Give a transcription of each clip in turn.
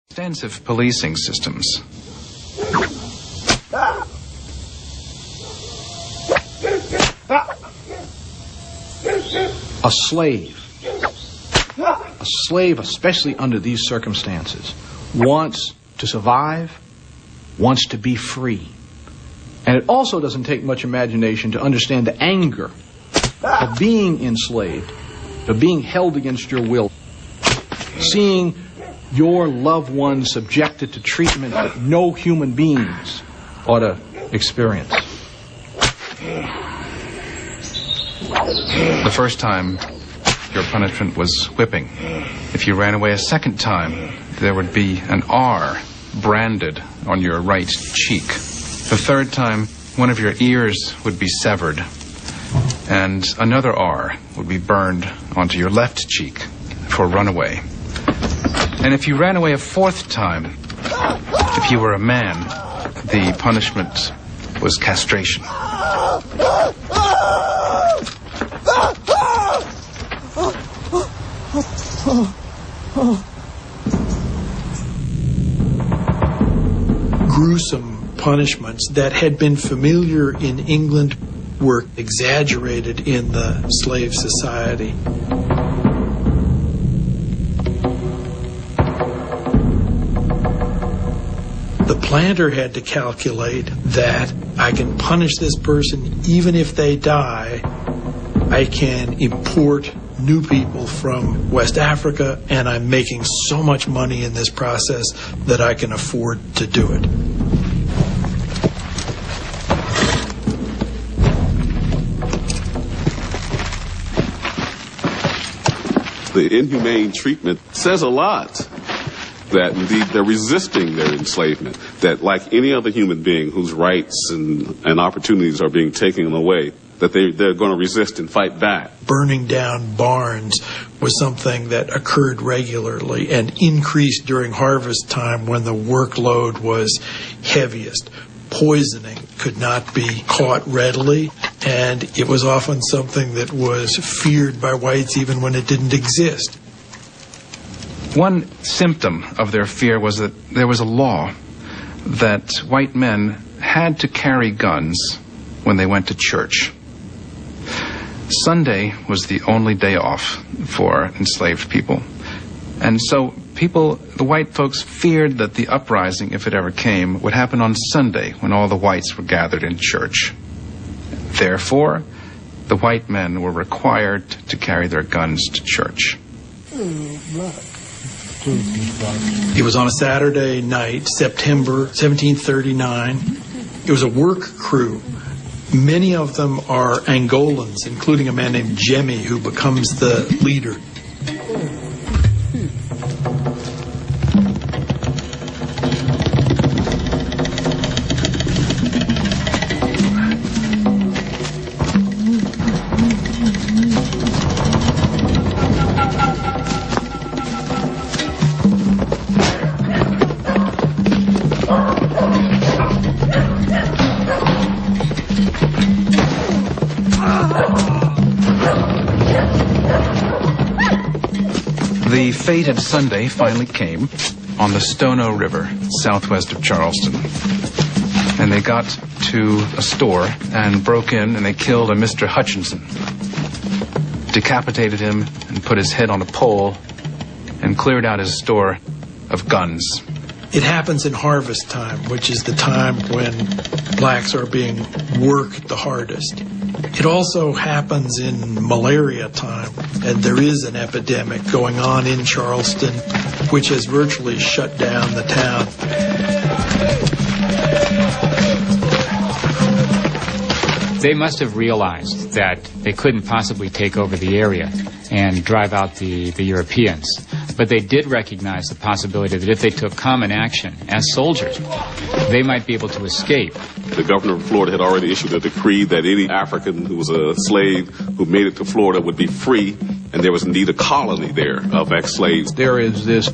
Extensive policing systems. A slave, especially under these circumstances, wants to survive, wants to be free. And it also doesn't take much imagination to understand the anger of being enslaved, of being held against your will, seeing your loved one subjected to treatment that no human beings ought to experience. The first time, your punishment was whipping. If you ran away a second time, there would be an R branded on your right cheek. The third time, one of your ears would be severed, and another R would be burned onto your left cheek for runaway. And if you ran away a fourth time, if you were a man, the punishment was castration. Gruesome punishments that had been familiar in England were exaggerated in the slave society. The planter had to calculate that I can punish this person even if they die. I can import new people from West Africa, and I'm making so much money in this process that I can afford to do it. The inhumane treatment says a lot. That indeed they're resisting their enslavement, that like any other human being whose rights and opportunities are being taken away, that they're going to resist and fight back. Burning down barns was something that occurred regularly and increased during harvest time when the workload was heaviest. Poisoning could not be caught readily, and it was often something that was feared by whites even when it didn't exist. One symptom of their fear was that there was a law that white men had to carry guns when they went to church. Sunday was the only day off for enslaved people. And so the white folks feared that the uprising, if it ever came, would happen on Sunday when all the whites were gathered in church. Therefore, the white men were required to carry their guns to church. It was on a Saturday night, September 1739. It was a work crew. Many of them are Angolans, including a man named Jemmy, who becomes the leader. The fated Sunday finally came on the Stono River, southwest of Charleston. And they got to a store and broke in, and they killed a Mr. Hutchinson, decapitated him and put his head on a pole and cleared out his store of guns. It happens in harvest time, which is the time when blacks are being worked the hardest. It also happens in malaria time, and there is an epidemic going on in Charleston, which has virtually shut down the town. They must have realized that they couldn't possibly take over the area and drive out the Europeans. But they did recognize the possibility that if they took common action as soldiers, they might be able to escape. The governor of Florida had already issued a decree that any African who was a slave who made it to Florida would be free, and there was indeed a colony there of ex-slaves. There is this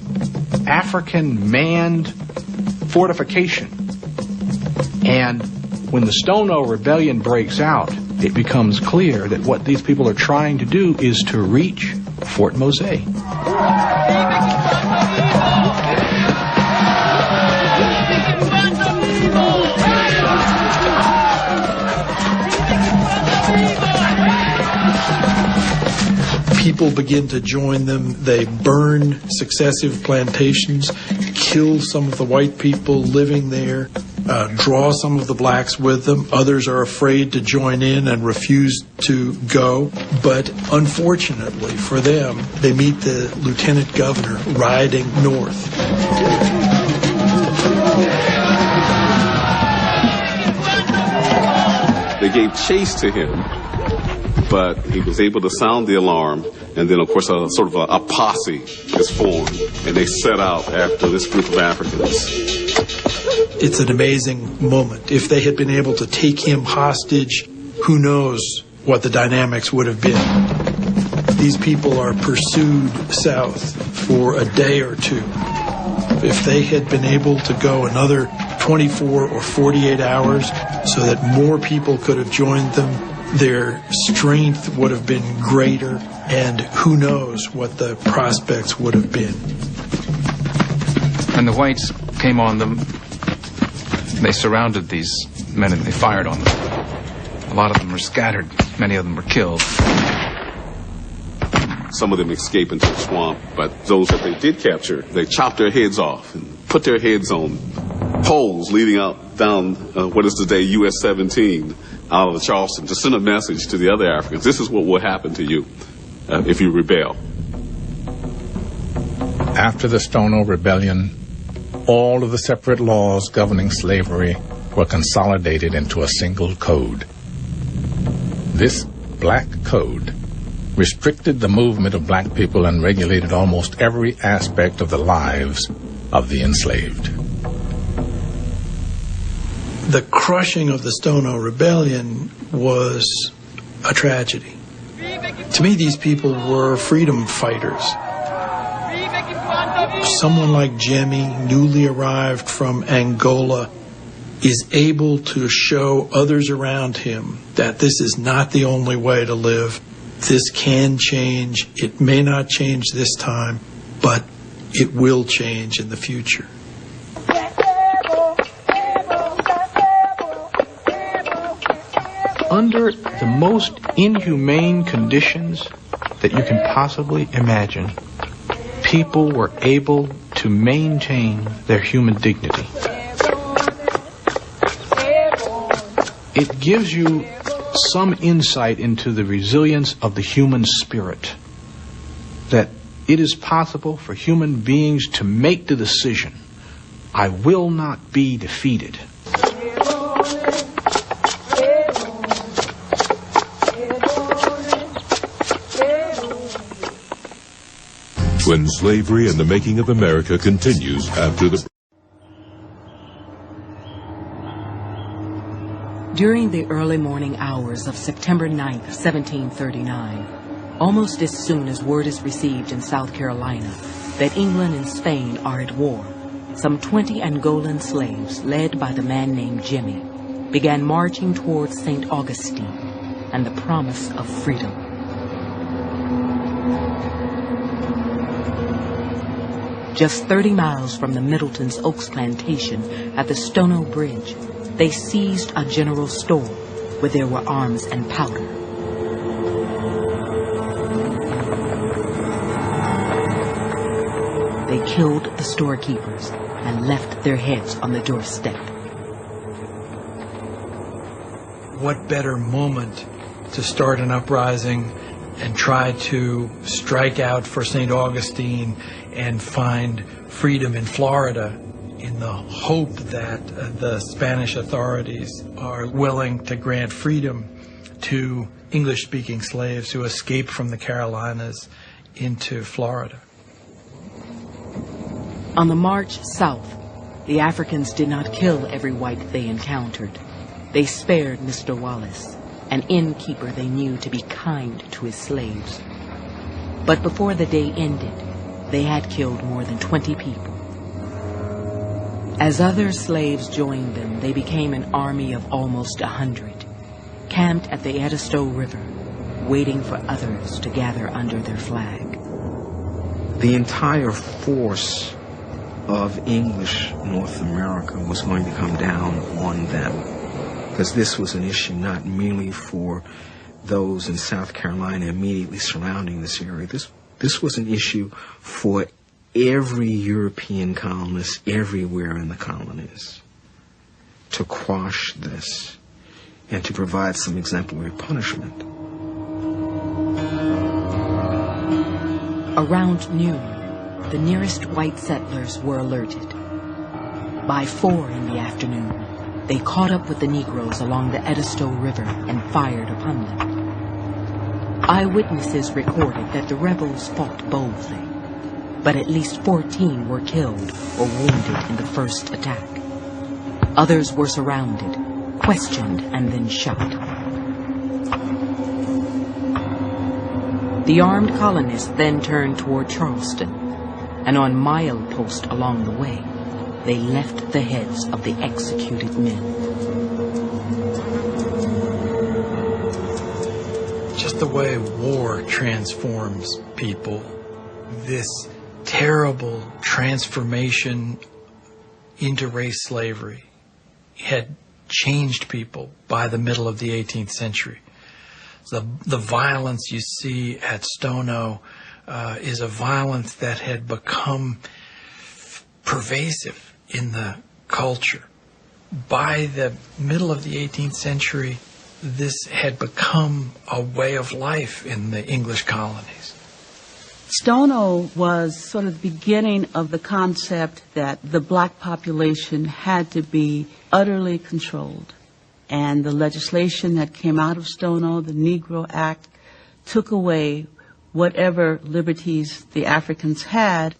African manned fortification, and when the Stono rebellion breaks out, it becomes clear that what these people are trying to do is to reach Fort Mose. people begin to join them. They burn successive plantations, kill some of the white people living there, draw some of the blacks with them. Others are afraid to join in and refuse to go. But unfortunately for them, they meet the lieutenant governor riding north. They gave chase to him, but he was able to sound the alarm, and then, of course, a posse is formed, and they set out after this group of Africans. It's an amazing moment. If they had been able to take him hostage, who knows what the dynamics would have been. These people are pursued south for a day or two. If they had been able to go another 24 or 48 hours so that more people could have joined them, their strength would have been greater, and who knows what the prospects would have been. When the whites came on them, they surrounded these men and they fired on them. A lot of them were scattered. Many of them were killed. Some of them escaped into the swamp, but those that they did capture, they chopped their heads off and put their heads on poles leading out down what is today US 17 out of Charleston to send a message to the other Africans. This is what will happen to you if you rebel. After the Stono Rebellion, all of the separate laws governing slavery were consolidated into a single code. This black code restricted the movement of black people and regulated almost every aspect of the lives of the enslaved. The crushing of the Stono Rebellion was a tragedy. To me, these people were freedom fighters. Someone like Jimmy, newly arrived from Angola, is able to show others around him that this is not the only way to live. This can change. It may not change this time, but it will change in the future. Under the most inhumane conditions that you can possibly imagine, people were able to maintain their human dignity. It gives you some insight into the resilience of the human spirit, that it is possible for human beings to make the decision, I will not be defeated. When slavery and the making of America continues after the... During the early morning hours of September 9th, 1739, almost as soon as word is received in South Carolina that England and Spain are at war, some 20 Angolan slaves, led by the man named Jimmy, began marching towards St. Augustine and the promise of freedom. Just 30 miles from the Middleton's Oaks plantation at the Stono Bridge, they seized a general store where there were arms and powder. They killed the storekeepers and left their heads on the doorstep. What better moment to start an uprising and try to strike out for St. Augustine and find freedom in Florida in the hope that the Spanish authorities are willing to grant freedom to English-speaking slaves who escaped from the Carolinas into Florida. On the march south, the Africans did not kill every white they encountered. They spared Mr. Wallace, an innkeeper they knew to be kind to his slaves. But before the day ended, they had killed more than 20 people. As other slaves joined them, they became an army of almost 100, camped at the Edisto River, waiting for others to gather under their flag. The entire force of English North America was going to come down on them, because this was an issue not merely for those in South Carolina immediately surrounding this area. This was an issue for every European colonist everywhere in the colonies, to quash this and to provide some exemplary punishment. Around noon, the nearest white settlers were alerted. By 4 in the afternoon, they caught up with the Negroes along the Edisto River and fired upon them. Eyewitnesses recorded that the rebels fought boldly, but at least 14 were killed or wounded in the first attack. Others were surrounded, questioned, and then shot. The armed colonists then turned toward Charleston, and on mileposts along the way, they left the heads of the executed men. Just the way war transforms people, this terrible transformation into race slavery had changed people by the middle of the 18th century. The violence you see at Stono is a violence that had become pervasive in the culture. By the middle of the 18th century, this had become a way of life in the English colonies. Stono was sort of the beginning of the concept that the black population had to be utterly controlled. And the legislation that came out of Stono, the Negro Act, took away whatever liberties the Africans had.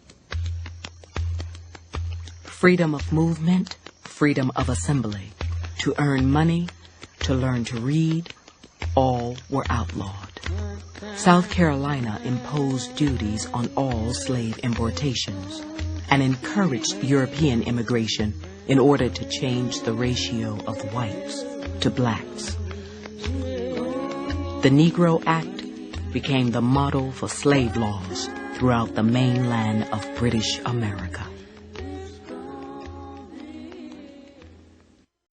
Freedom of movement, freedom of assembly, to earn money, to learn to read, all were outlawed. South Carolina imposed duties on all slave importations and encouraged European immigration in order to change the ratio of whites to blacks. The Negro Act became the model for slave laws throughout the mainland of British America.